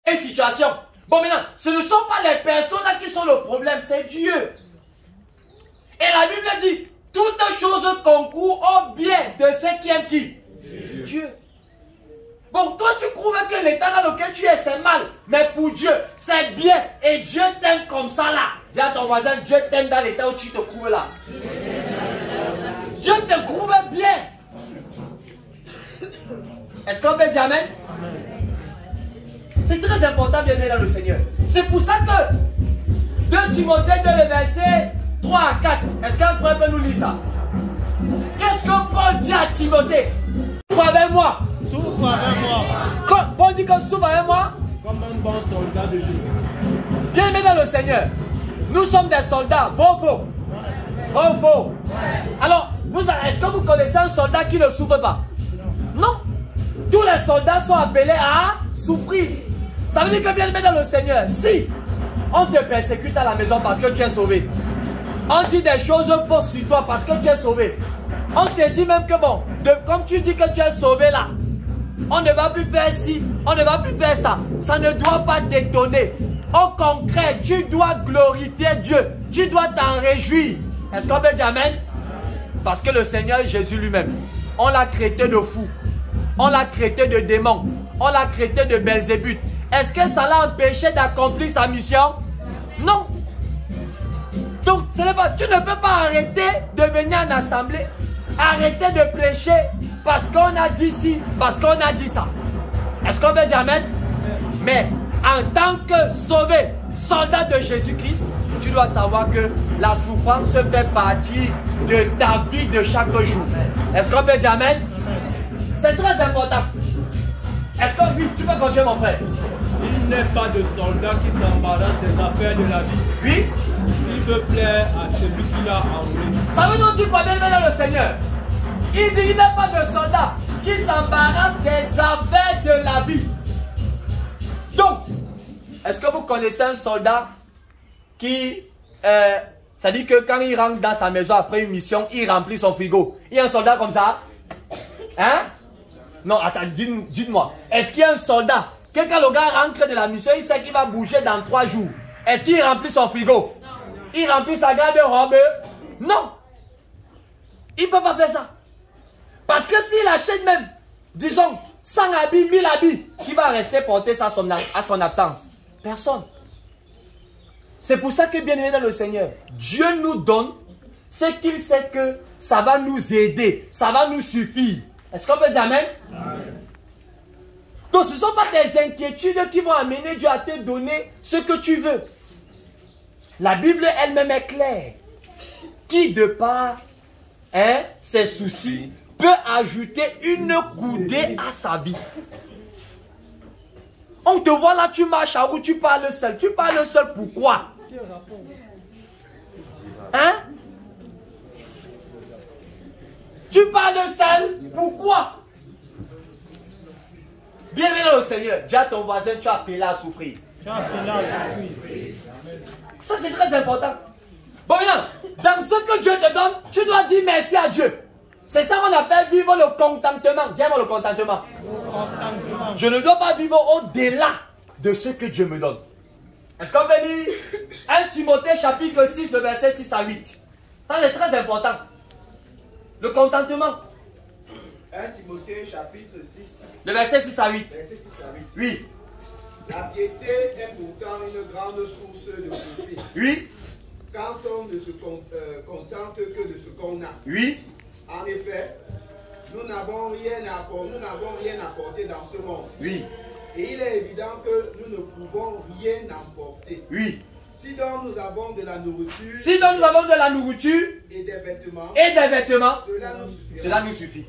Une situation. Bon, maintenant, ce ne sont pas les personnes là qui sont le problème, c'est Dieu. Et la Bible dit, toutes choses concourent au bien de ceux qui aiment qui? Dieu. Bon, toi tu trouves que l'état dans lequel tu es c'est mal, mais pour Dieu c'est bien et Dieu t'aime comme ça là. Dis à ton voisin, Dieu t'aime dans l'état où tu te trouves là. Dieu te trouve bien. Est-ce qu'on peut dire amen? C'est très important bien aimer dans le Seigneur. C'est pour ça que 2 Timothée 2 le verset 3 à 4. Est-ce qu'un frère peut nous lire ça? Qu'est-ce que Paul dit à Timothée? Souffre avec moi. Souffre avec moi. Quand Paul dit que souffre avec moi. Comme un bon soldat de Jésus. Bien aimé dans le Seigneur. Nous sommes des soldats. Vrai ou faux? Vrai ou faux? Alors, est-ce que vous connaissez un soldat qui ne souffre pas? Non. Tous les soldats sont appelés à souffrir. Ça veut dire que bien aimé dans le Seigneur, si on te persécute à la maison parce que tu es sauvé, on dit des choses fausses sur toi parce que tu es sauvé, on te dit même que bon, comme tu dis que tu es sauvé là, on ne va plus faire ci, on ne va plus faire ça. Ça ne doit pas t'étonner. Au concret, tu dois glorifier Dieu. Tu dois t'en réjouir. Est-ce qu'on peut dire amen? Parce que le Seigneur Jésus lui-même, on l'a traité de fou. On l'a traité de démon. On l'a traité de Belzébuth. Est-ce que ça l'a empêché d'accomplir sa mission? Non. Donc, ce n'est pas, tu ne peux pas arrêter de venir en assemblée, arrêter de prêcher parce qu'on a dit ci, parce qu'on a dit ça. Est-ce qu'on veut dire amen? Mais en tant que sauvé, soldat de Jésus-Christ, tu dois savoir que la souffrance fait partie de ta vie de chaque jour. Est-ce qu'on peut dire amen? C'est très important. Est-ce que oui, tu peux continuer mon frère? Il n'est pas de soldat qui s'embarrasse des affaires de la vie. Oui. S'il veut plaire à celui qui l'a envoyé. Ça veut donc dire quoi bien dans le Seigneur? Il dit il n'est pas de soldat qui s'embarrasse des affaires de la vie. Donc, est-ce que vous connaissez un soldat qui, ça dit que quand il rentre dans sa maison après une mission, il remplit son frigo? Il y a un soldat comme ça? Hein? Non, attends, dites-moi. Est-ce qu'il y a un soldat que quand le gars rentre de la mission, il sait qu'il va bouger dans 3 jours? Est-ce qu'il remplit son frigo? Non. Il remplit sa garde-robe? Non. Il ne peut pas faire ça. Parce que s'il achète même, disons, 100 habits, 1000 habits, qui va rester porter ça à son absence? Personne. C'est pour ça que bien aimé dans le Seigneur, Dieu nous donne ce qu'il sait que ça va nous aider, ça va nous suffire. Est-ce qu'on peut dire amen? Amen. Donc ce ne sont pas tes inquiétudes qui vont amener Dieu à te donner ce que tu veux. La Bible elle-même est claire. Qui de par ses soucis peut ajouter une coudée à sa vie? On te voit là, tu marches à où tu parles seul. Tu parles seul pourquoi? Hein? Tu parles seul, pourquoi? Bienvenue dans le Seigneur. Dis à ton voisin, tu as appelé à souffrir. Tu as appelé à souffrir. Ça c'est très important. Bon maintenant, dans ce que Dieu te donne, tu dois dire merci à Dieu. C'est ça qu'on appelle vivre le contentement. Dis-moi le contentement. Je ne dois pas vivre au-delà de ce que Dieu me donne. Est-ce qu'on peut dire 1 Timothée chapitre 6, le verset 6 à 8. Ça c'est très important. Le contentement. 1 Timothée chapitre 6. Le verset 6 à 8. Verset 6 à 8. Oui. La piété est pourtant une grande source de profit. Oui. Quand on ne se contente que de ce qu'on a. Oui. En effet, nous n'avons rien apporté dans ce monde. Oui. Et il est évident que nous ne pouvons rien emporter. Oui. Si donc nous avons de la nourriture. Si donc nous avons de la nourriture. Et des vêtements. Et des vêtements. Cela nous suffit. Cela nous suffit.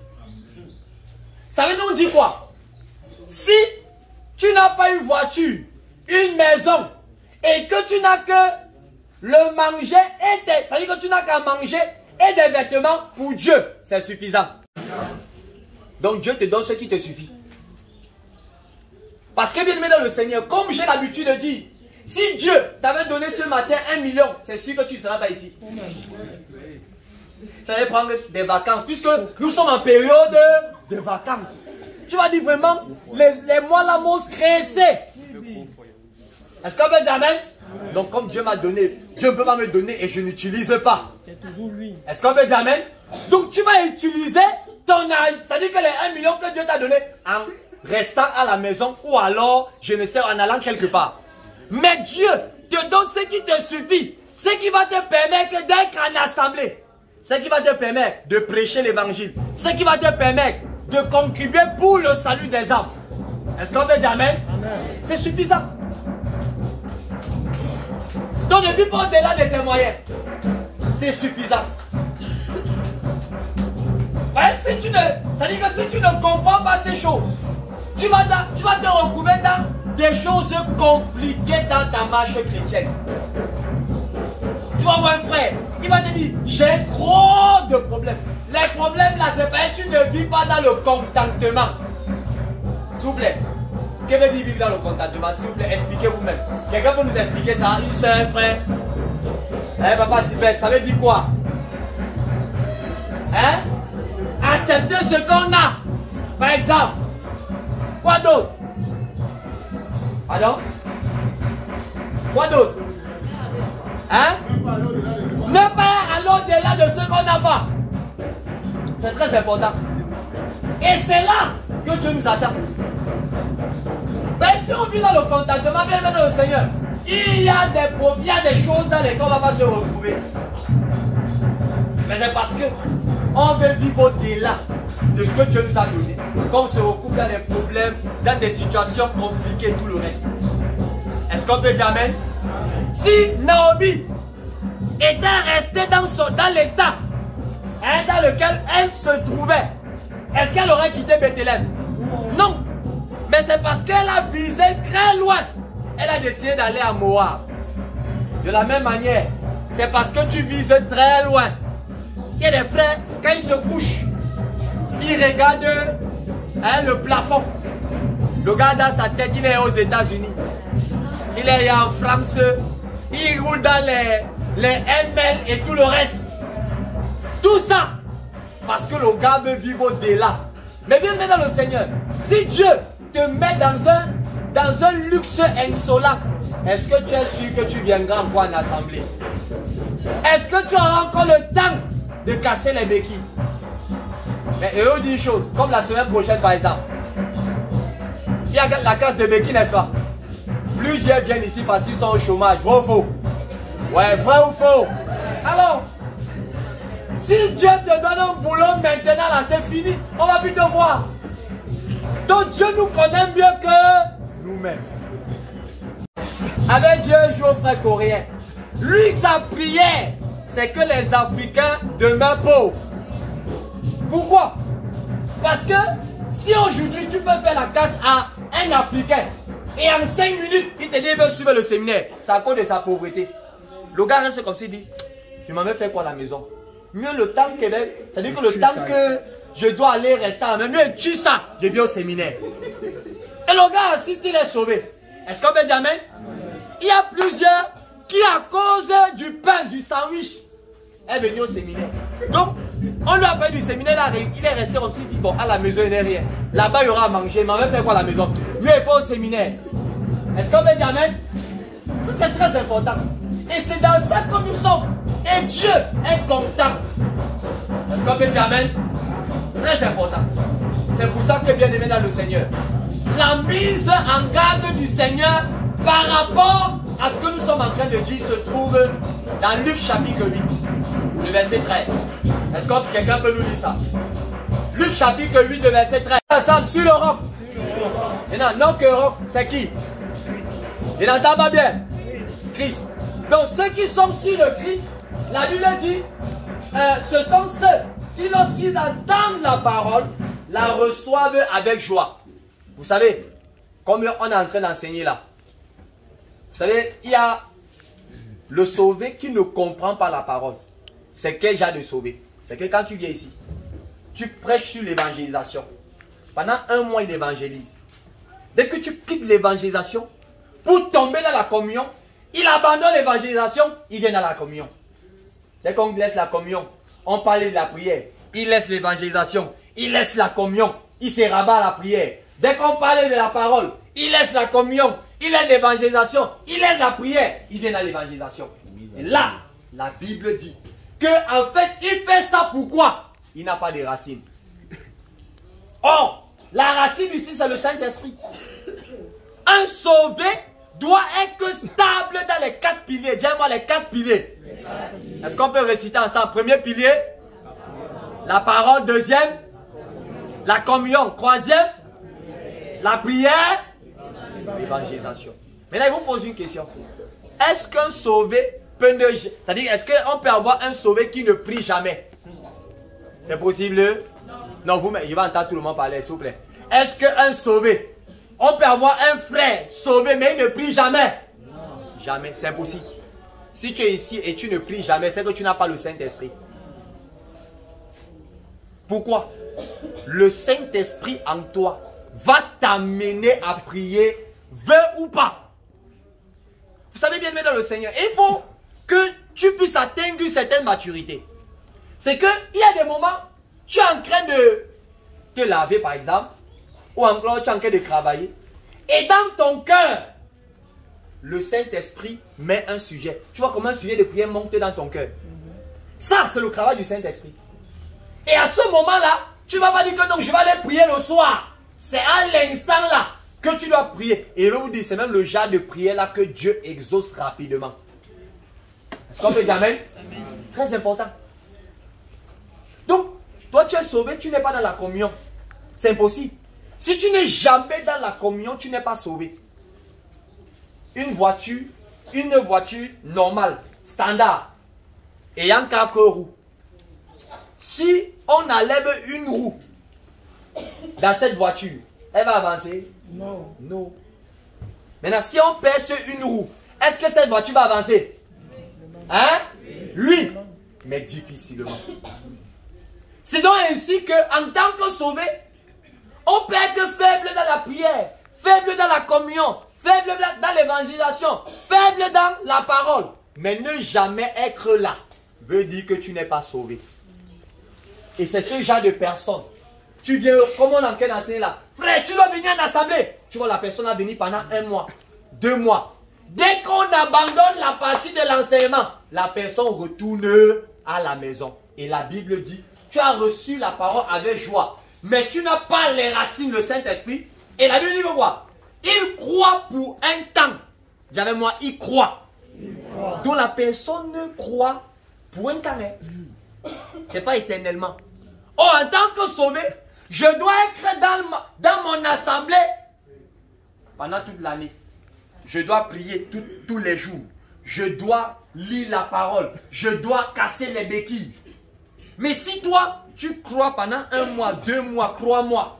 Ça veut donc dire quoi? Si tu n'as pas une voiture, une maison, et que tu n'as que le manger et des... Ça veut dire que tu n'as qu'à manger et des vêtements pour Dieu. C'est suffisant. Donc Dieu te donne ce qui te suffit. Parce que bien aimé dans le Seigneur, comme j'ai l'habitude de dire, si Dieu t'avait donné ce matin 1 million, c'est sûr que tu ne seras pas ici. Tu allais prendre des vacances, puisque nous sommes en période de vacances. Tu vas dire vraiment, les mois là m'ont stressé. Est-ce qu'on peut dire amen? Donc comme Dieu m'a donné, Dieu ne peut pas me donner et je n'utilise pas. C'est toujours lui. Est-ce qu'on peut dire amen? Donc tu vas utiliser ton âge. C'est-à-dire que les 1 million que Dieu t'a donné en restant à la maison ou alors, je ne sais, en allant quelque part. Mais Dieu te donne ce qui te suffit. Ce qui va te permettre d'être en assemblée. Ce qui va te permettre de prêcher l'évangile. Ce qui va te permettre de contribuer pour le salut des âmes. Est-ce qu'on peut dire amen? C'est suffisant. Donc ne vis pas au-delà de tes moyens. C'est suffisant. Ouais, si tu ne, ça dit que si tu ne comprends pas ces choses, tu vas te recouvrir dans des choses compliquées dans ta marche chrétienne. Tu vas voir un frère, il va te dire, j'ai trop de problèmes. Les problèmes là, c'est pas que tu ne vis pas dans le contentement. S'il vous plaît. Que veut dire vivre dans le contentement? S'il vous plaît, expliquez vous-même. Quelqu'un peut nous expliquer ça? Une soeur, un frère? Hein, papa Sylvestre, ça veut dire quoi? Hein? Accepter ce qu'on a. Par exemple. Quoi d'autre? Pardon? Quoi d'autre? Hein? Ne pas aller au-delà de ce qu'on n'a pas. C'est très important. Et c'est là que Dieu nous attend. Mais si on vit dans le contentement, bien maintenant le Seigneur, il y a des choses dans lesquelles on ne va pas se retrouver. Mais c'est parce que on veut vivre au-delà de ce que Dieu nous a donné. Quand on se retrouve dans des problèmes, dans des situations compliquées, tout le reste. Est-ce qu'on peut dire amen? Si Naomi était restée dans l'état dans lequel elle se trouvait, est-ce qu'elle aurait quitté Bethléem? Non. Mais c'est parce qu'elle a visé très loin. Elle a décidé d'aller à Moab. De la même manière, c'est parce que tu vises très loin. Il y a des frères, quand ils se couchent, ils regardent le plafond. Le gars dans sa tête, il est aux États-Unis. Il est en France. Il roule dans les ML et tout le reste. Tout ça, parce que le gars veut vivre au-delà. Mais bien dans le Seigneur, si Dieu te met dans un luxe insolent, est-ce que tu es sûr que tu viendras encore en assemblée? Est-ce que tu auras encore le temps de casser les béquilles? Mais eux disent une chose, comme la semaine prochaine par exemple, il y a la casse de béquilles, n'est-ce pas? Plusieurs viennent ici parce qu'ils sont au chômage, vrai ou faux? Ouais, vrai ou faux? Alors, si Dieu te donne un boulot maintenant, là c'est fini, on va plus te voir. Donc Dieu nous connaît mieux que nous-mêmes. Avec Dieu, je joue au frère coréen. Lui, sa prière, c'est que les Africains demeurent pauvres. Pourquoi? Parce que si aujourd'hui tu peux faire la casse à un Africain et en 5 minutes, il te dit qu'il veut suivre le séminaire, c'est à cause de sa pauvreté. Le gars reste comme s'il dit, je m'en vais faire quoi à la maison? Mieux le temps que, c'est-à-dire que le temps que je dois aller rester à la maison, mieux tue ça, je viens au séminaire. Et le gars assiste, il est sauvé. Est-ce qu'on peut dire amen? Il y a plusieurs qui, à cause du pain, du sandwich, est venu au séminaire. Donc, on lui a parlé du séminaire, il est resté comme s'il dit, bon, à la maison, il n'y a rien. Là-bas, il y aura à manger, mais on va faire quoi à la maison? Mieux il pas au séminaire. Est-ce qu'on peut dire amen? Ça, c'est très important. Et c'est dans ça que nous sommes. Et Dieu est content. Est-ce qu'on peut dire amen? Très important. C'est pour ça que bien aimé dans le Seigneur, la mise en garde du Seigneur par rapport à ce que nous sommes en train de dire se trouve dans Luc chapitre 8, le verset 13. Est-ce que quelqu'un peut nous lire ça? Luc chapitre 8, le verset 13. Ensemble sur le roc. Maintenant, non que roc, c'est qui? Il n'entend pas bien. Christ. Donc ceux qui sont sur le Christ, la Bible dit, ce sont ceux qui lorsqu'ils entendent la parole, la reçoivent avec joie. Vous savez, comme on est en train d'enseigner là, vous savez, il y a le sauvé qui ne comprend pas la parole. C'est quel genre de sauvé? C'est que quand tu viens ici, tu prêches sur l'évangélisation. Pendant 1 mois, il évangélise. Dès que tu quittes l'évangélisation, pour tomber dans la communion, il abandonne l'évangélisation, il vient dans la communion. Dès qu'on laisse la communion, on parle de la prière, il laisse l'évangélisation, il laisse la communion, il se rabat à la prière. Dès qu'on parle de la parole, il laisse la communion, il est l'évangélisation, il est la prière, il vient à l'évangélisation. Et là, la Bible dit que en fait, il fait ça pourquoi? Il n'a pas de racines. Or, la racine ici, c'est le Saint-Esprit. Un sauvé doit être stable dans les 4 piliers. Dis-moi les 4 piliers. Est-ce qu'on peut réciter ensemble? Premier pilier, la parole. Deuxième, la communion. Troisième, la prière, l'évangélisation. Maintenant, je vous pose une question. Est-ce qu'un sauvé peut ne... C'est-à-dire, est-ce qu'on peut avoir un sauvé qui ne prie jamais? C'est possible? Non, vous, je vais entendre tout le monde parler, s'il vous plaît. Est-ce qu'un sauvé, on peut avoir un frère sauvé, mais il ne prie jamais? Non. Jamais, c'est impossible. Si tu es ici et tu ne pries jamais, c'est que tu n'as pas le Saint-Esprit. Pourquoi? Le Saint-Esprit en toi va t'amener à prier, veux ou pas. Vous savez bien, dans le Seigneur, il faut que tu puisses atteindre une certaine maturité. C'est qu'il y a des moments, tu es en train de te laver par exemple, ou encore tu es en train de travailler, et dans ton cœur, le Saint-Esprit met un sujet. Tu vois comment un sujet de prière monte dans ton cœur. Ça, c'est le travail du Saint-Esprit. Et à ce moment-là, tu ne vas pas dire que non, je vais aller prier le soir. C'est à l'instant là que tu dois prier. Et je vais vous dire, c'est même le genre de prière là que Dieu exauce rapidement. Est-ce qu'on peut dire amen? Amen. Très important. Donc, toi tu es sauvé, tu n'es pas dans la communion. C'est impossible. Si tu n'es jamais dans la communion, tu n'es pas sauvé. Une voiture normale, standard, ayant 4 roues. Si on enlève une roue dans cette voiture, elle va avancer? Non. Non. Maintenant, si on pèse une roue, est-ce que cette voiture va avancer? Hein? Oui. Mais difficilement. C'est donc ainsi qu'en tant que sauvé, on peut être faible dans la prière, faible dans la communion, faible dans l'évangélisation, faible dans la parole. Mais ne jamais être là veut dire que tu n'es pas sauvé. Et c'est ce genre de personne. Tu viens, comme on est en train d'enseigner là, frère, tu dois venir en assemblée. Tu vois, la personne va venir pendant 1 mois, 2 mois. Dès qu'on abandonne la partie de l'enseignement, la personne retourne à la maison. Et la Bible dit, tu as reçu la parole avec joie, mais tu n'as pas les racines, le Saint-Esprit. Et la Bible dit quoi? Il croit pour un temps. Dis avec moi, il croit. Donc la personne ne croit pour un temps. Ce n'est pas éternellement. Oh, en tant que sauvé, je dois être dans mon assemblée pendant toute l'année. Je dois prier tous les jours. Je dois lire la parole. Je dois casser les béquilles. Mais si toi, tu crois pendant 1 mois, 2 mois, 3 mois,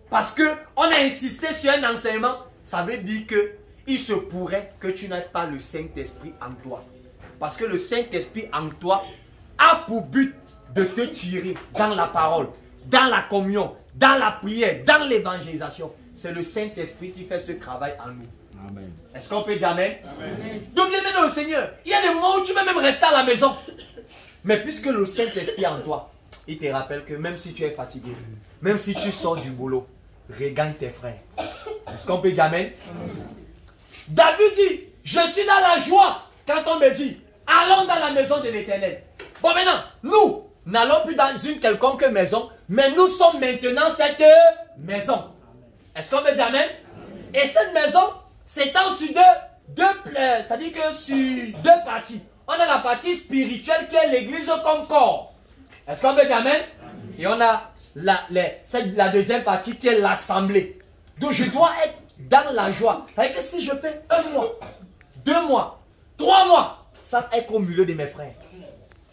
parce qu'on a insisté sur un enseignement, ça veut dire que il se pourrait que tu n'aies pas le Saint-Esprit en toi. Parce que le Saint-Esprit en toi a pour but de te tirer dans la parole, dans la communion, dans la prière, dans l'évangélisation. C'est le Saint-Esprit qui fait ce travail en nous. Amen. Est-ce qu'on peut dire amen? Amen. Donc, bien dans le Seigneur, il y a des moments où tu peux même rester à la maison. Mais puisque le Saint-Esprit en toi, il te rappelle que même si tu es fatigué, même si tu sors du boulot, regagne tes frères. Est-ce qu'on peut dire amen? Amen. David dit, je suis dans la joie quand on me dit, allons dans la maison de l'Éternel. Bon, maintenant, nous n'allons plus dans une quelconque maison, mais nous sommes maintenant cette maison. Est-ce qu'on peut dire amen? Et cette maison s'étend sur c'est-à-dire que sur 2 parties. On a la partie spirituelle qui est l'église Concorde. Est-ce qu'on peut dire amen? Et on a la deuxième partie qui est l'assemblée. Donc je dois être dans la joie. Ça veut dire que si je fais 1 mois, 2 mois, 3 mois, sans être au milieu de mes frères,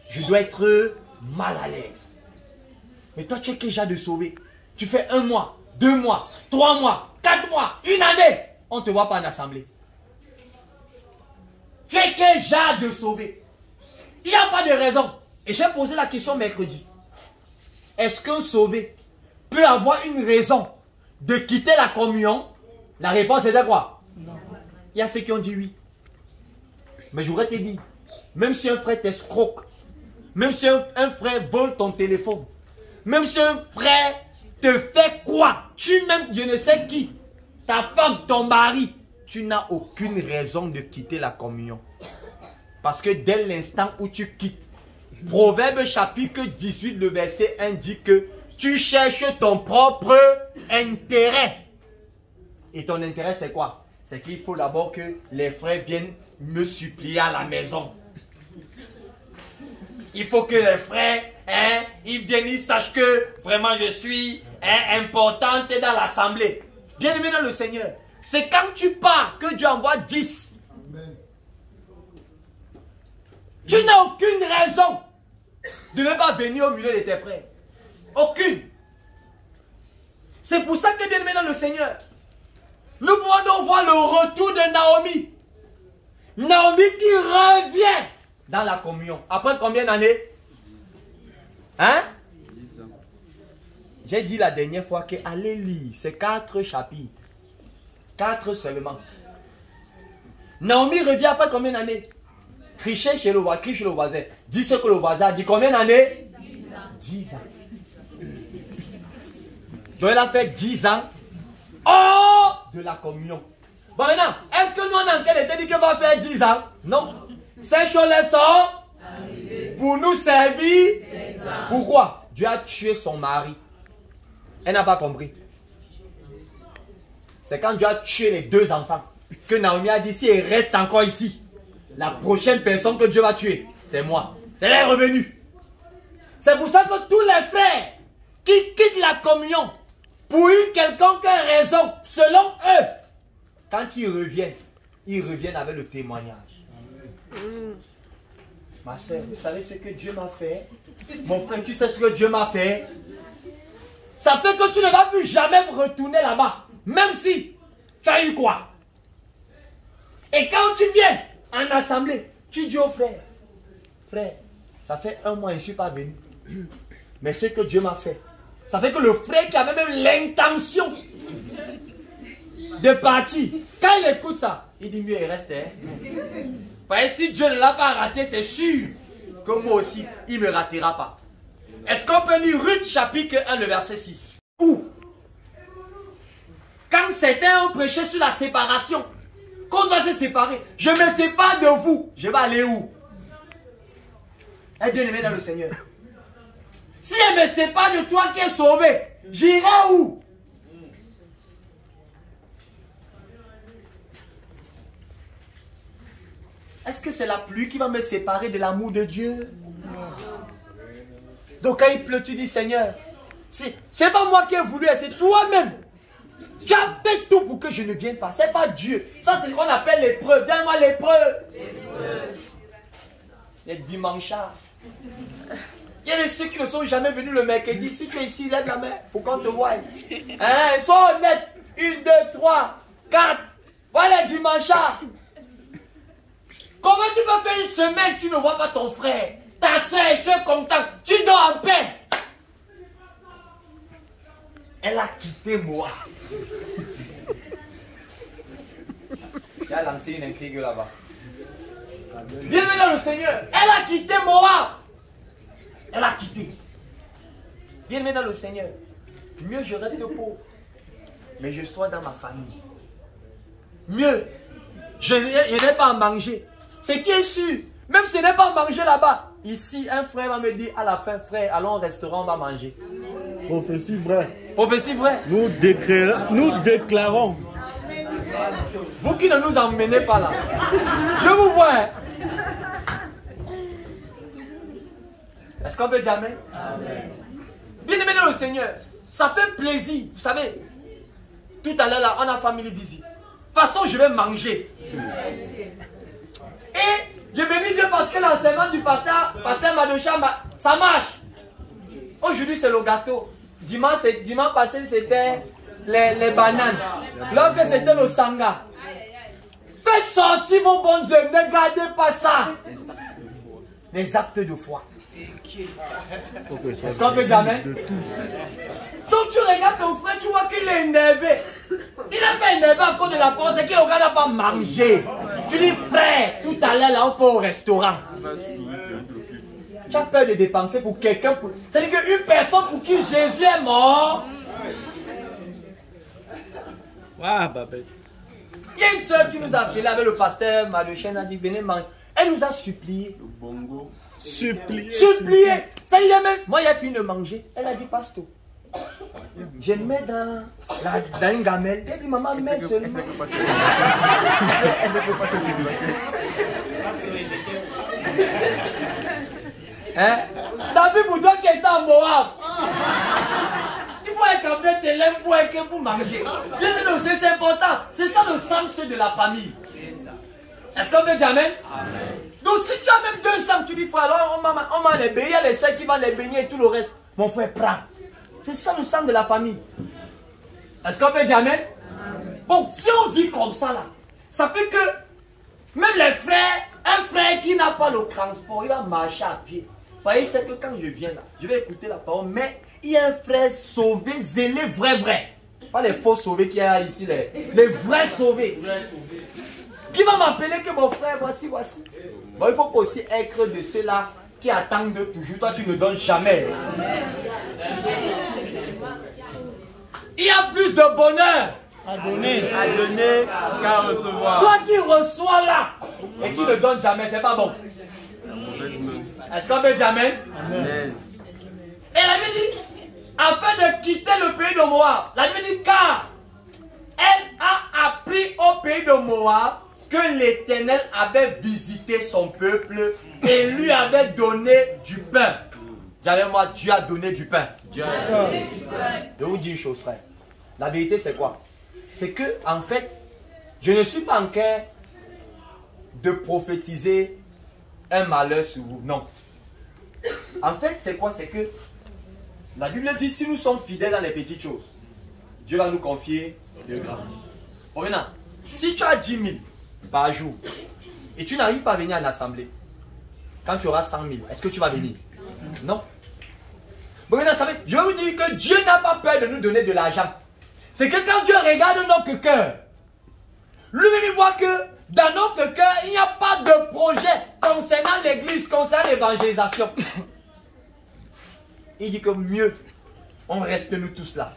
je dois être mal à l'aise. Mais toi, tu es quel genre de sauvé? Tu fais 1 mois, 2 mois, 3 mois, 4 mois, 1 année. On ne te voit pas en assemblée. Tu es quel genre de sauvé? Il n'y a pas de raison. Et j'ai posé la question mercredi. Est-ce qu'un sauvé peut avoir une raison de quitter la communion? La réponse était quoi? Non. Il y a ceux qui ont dit oui. Mais j'aurais te dit, même si un frère t'escroque, même si un frère vole ton téléphone, même si un frère te fait quoi? Tu m'aimes, je ne sais qui, ta femme, ton mari, tu n'as aucune raison de quitter la communion. Parce que dès l'instant où tu quittes, Proverbe chapitre 18, le verset 1 dit que tu cherches ton propre intérêt. Et ton intérêt, c'est quoi? C'est qu'il faut d'abord que les frères viennent me supplier à la maison. Il faut que les frères, ils viennent, ils sachent que vraiment je suis importante dans l'assemblée. Bien aimé dans le Seigneur, c'est quand tu pars que Dieu envoie 10. Amen. Tu n'as aucune raison de ne pas venir au milieu de tes frères. Aucune. C'est pour ça que bien aimé dans le Seigneur, nous pouvons donc voir le retour de Naomi. Naomi qui revient dans la communion. Après combien d'années? Hein? 10 ans. J'ai dit la dernière fois que allez lire, c'est 4 chapitres. 4 seulement. Naomi revient après combien d'années? Cricher chez le voisin. Dis ce que le voisin a dit. Combien d'années? 10 ans. 10 ans. Donc elle a fait 10 ans hors de la communion. Bon maintenant, est-ce que nous on a en quelle était dit qu'elle va faire 10 ans? Non. Ces choses-là sont pour nous servir. Pourquoi? Dieu a tué son mari. Elle n'a pas compris. C'est quand Dieu a tué les 2 enfants que Naomi a dit, si elle reste encore ici, la prochaine personne que Dieu va tuer, c'est moi. Elle est revenue. C'est pour ça que tous les frères qui quittent la communion pour une quelconque raison, selon eux, quand ils reviennent avec le témoignage. Ma soeur, vous savez ce que Dieu m'a fait? Mon frère, tu sais ce que Dieu m'a fait? Ça fait que tu ne vas plus jamais retourner là-bas. Même si tu as eu quoi? Et quand tu viens en assemblée, tu dis au frère, frère, ça fait 1 mois, je ne suis pas venu. Mais ce que Dieu m'a fait, ça fait que le frère qui avait même l'intention de partir, quand il écoute ça, il dit mieux, il reste. Parce que si Dieu ne l'a pas raté, c'est sûr que moi aussi, il ne me ratera pas. Est-ce qu'on peut lire Ruth chapitre 1, le verset 6? Où? Quand certains ont prêché sur la séparation, qu'on doit se séparer, je me sépare de vous, je vais aller où? Eh bien aimé dans le Seigneur. Si elle me sépare de toi qui es sauvé, j'irai où? Est-ce que c'est la pluie qui va me séparer de l'amour de Dieu? Donc quand il pleut, tu dis Seigneur, c'est pas moi qui ai voulu, c'est toi-même. Tu as fait tout pour que je ne vienne pas. C'est pas Dieu. Ça c'est ce qu'on appelle l'épreuve. Dis-moi l'épreuve. Les dimanchards. Il y a ceux qui ne sont jamais venus le mercredi. Si tu es ici, lève la main pour qu'on te voie. Hein? Sois honnête. 1, 2, 3, 4. Voilà les dimanchards. Comment tu peux faire une semaine, tu ne vois pas ton frère, ta soeur, tu es content, tu dors en paix. Elle a quitté moi. Il a lancé une intrigue là-bas. Bienvenue dans le Seigneur. Elle a quitté moi. Elle a quitté. Bienvenue dans le Seigneur. Mieux je reste pauvre, mais je sois dans ma famille. Mieux, je n'ai pas à manger. Ce qui est sûr, même si je n'ai pas à manger là-bas, ici, un frère va me dire à la fin, frère, allons au restaurant, on va manger. Prophétie vraie. Prophétie vraie. Nous déclarons. Vous qui ne nous emmenez pas là, je vous vois. Hein? Est-ce qu'on peut dire amen? Amen. Bien-aimé dans le Seigneur, ça fait plaisir. Vous savez, tout à l'heure là, on a family visite. De toute façon, je vais manger. Et je bénis Dieu parce que l'enseignement du pasteur Madocha, ça marche. Aujourd'hui, c'est le gâteau. Dimanche passé, c'était les bananes. Lorsque c'était le sanga. Faites sortir vos bonnes œuvres. Ne gardez pas ça. Les actes de foi. Est-ce qu'on peut jamais? Donc tu regardes ton frère, tu vois qu'il est énervé. Il n'est pas énervé à cause de la pause, c'est qu'il ne regarde pas manger. Tu dis frère, tout à l'heure là on peut au restaurant. Tu as peur de dépenser pour quelqu'un. C'est-à-dire qu'une personne pour qui Jésus est mort. Il y a une soeur qui nous a appelé avec le pasteur Marie-Chaîne, a dit venez manger. Elle nous a supplié. Supplier. Supplié. Ça y est même. Moi, il a fini de manger. Elle a dit pasteur. Je le mets dans une gamelle. Elle dit maman, mets seulement. Hein? T'as vu pour toi qui est en Moab? Il faut être cambré tes lèvres pour être pour manger. C'est important. C'est ça le sens de la famille. Est-ce qu'on veut dire amen? Donc si tu as même 200, tu dis frère, alors on m'a les baigner, il y a les sœurs qui vont les baigner et tout le reste. Mon frère, prends. C'est ça le sang de la famille. Est-ce qu'on peut dire amen? Bon, si on vit comme ça là, ça fait que même les frères, un frère qui n'a pas le transport, il va marcher à pied. Vous voyez, c'est que quand je viens là, je vais écouter la parole, mais il y a un frère sauvé, zélé, vrai. Pas les faux sauvés qu'il y a ici, les vrais sauvés. Qui va m'appeler que mon frère, voici. Bon, il faut aussi être de ceux-là qui attendent de toujours. Toi, tu ne donnes jamais. Il y a plus de bonheur À donner qu'à recevoir. toi qui reçois là et qui ne donne jamais, c'est pas bon. Est-ce qu'on veut dire amen? Amen. Et la Bible dit, afin de quitter le pays de Moab, la Bible dit, car elle a appris au pays de Moab que l'Éternel avait visité son peuple et lui avait donné du pain. J'avais moi, Dieu a donné du pain. Je vais vous dire une chose, frère. La vérité, c'est quoi? C'est que, en fait, je ne suis pas en train de prophétiser un malheur sur vous. Non. En fait, c'est quoi? C'est que la Bible dit, si nous sommes fidèles dans les petites choses, Dieu va nous confier de grands. Bon, maintenant, si tu as 10 000 par jour et tu n'arrives pas à venir à l'assemblée, quand tu auras 100 000, est-ce que tu vas venir? Non. Bon, maintenant, je vais vous dire que Dieu n'a pas peur de nous donner de l'argent. C'est que quand Dieu regarde notre cœur, lui-même il voit que dans notre cœur, il n'y a pas de projet concernant l'église, concernant l'évangélisation. Il dit que mieux, on reste nous tous là.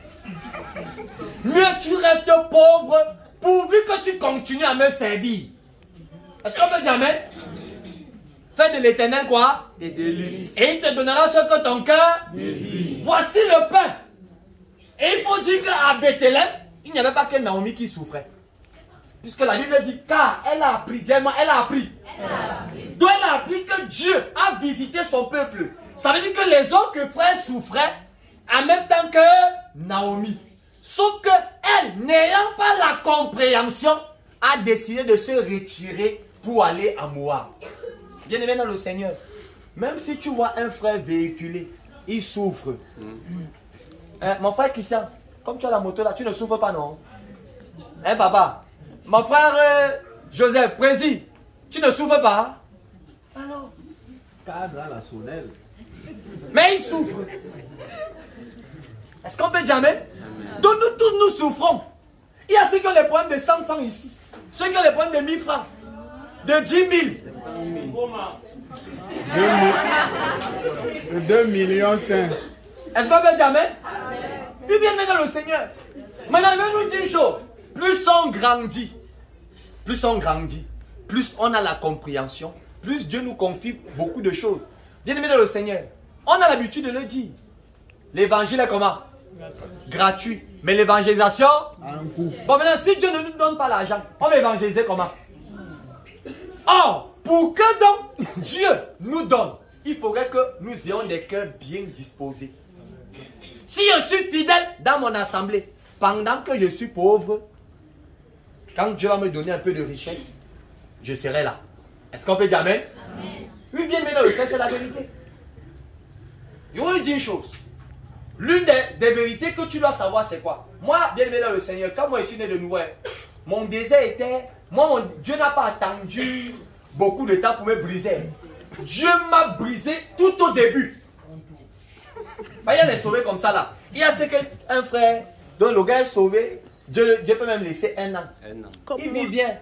Mieux tu restes pauvre, pourvu que tu continues à me servir. Est-ce qu'on peut dire amen? Fais de l'Éternel quoi? Des délices. Et il te donnera ce que ton cœur désire. Voici le pain. Et il faut dire qu'à Bethléem, il n'y avait pas que Naomi qui souffrait. Puisque la Bible dit, car elle a appris, dis-moi, elle a appris. Donc elle a appris que Dieu a visité son peuple. Ça veut dire que les autres frères souffraient en même temps que Naomi. Sauf que elle, n'ayant pas la compréhension, a décidé de se retirer pour aller à Moab. Bien aimé dans le Seigneur, même si tu vois un frère véhiculé, il souffre. Mon frère Christian, comme tu as la moto là, tu ne souffres pas, non? Hein, papa? Mon frère Joseph, Prési, tu ne souffres pas? Alors? Cadre à la sonnelle. Mais il souffre. Est-ce qu'on peut dire amen? Donc nous tous nous souffrons. Il y a ceux qui ont les problèmes de 100 francs ici. Ceux qui ont les problèmes de 1000 francs. De 10 000. 2 millions 5. Est-ce qu'on peut dire amen? Puis bien dans le Seigneur. Maintenant, il veut nous dire une chose. Plus on grandit, plus on a la compréhension, plus Dieu nous confie beaucoup de choses. Bien aimé dans le Seigneur, on a l'habitude de le dire. L'évangile est comment? Gratuit. Mais l'évangélisation? Bon, maintenant, si Dieu ne nous donne pas l'argent, on va évangéliser comment? Or, pour que donc Dieu nous donne, il faudrait que nous ayons des cœurs bien disposés. Si je suis fidèle dans mon assemblée, pendant que je suis pauvre, quand Dieu va me donner un peu de richesse, je serai là. Est-ce qu'on peut dire amen? Oui, bien aimé dans le Seigneur, c'est la vérité. Je vais vous dire une chose. L'une des vérités que tu dois savoir, c'est quoi? Moi, bien aimé dans le Seigneur, quand moi je suis né de nouveau, mon désir était... Dieu n'a pas attendu beaucoup de temps pour me briser. Dieu m'a brisé tout au début. Il y a les sauvés comme ça là. Il y a ce qu'un frère, dont le gars est sauvé, Dieu peut même laisser 1 an. Il vit bien.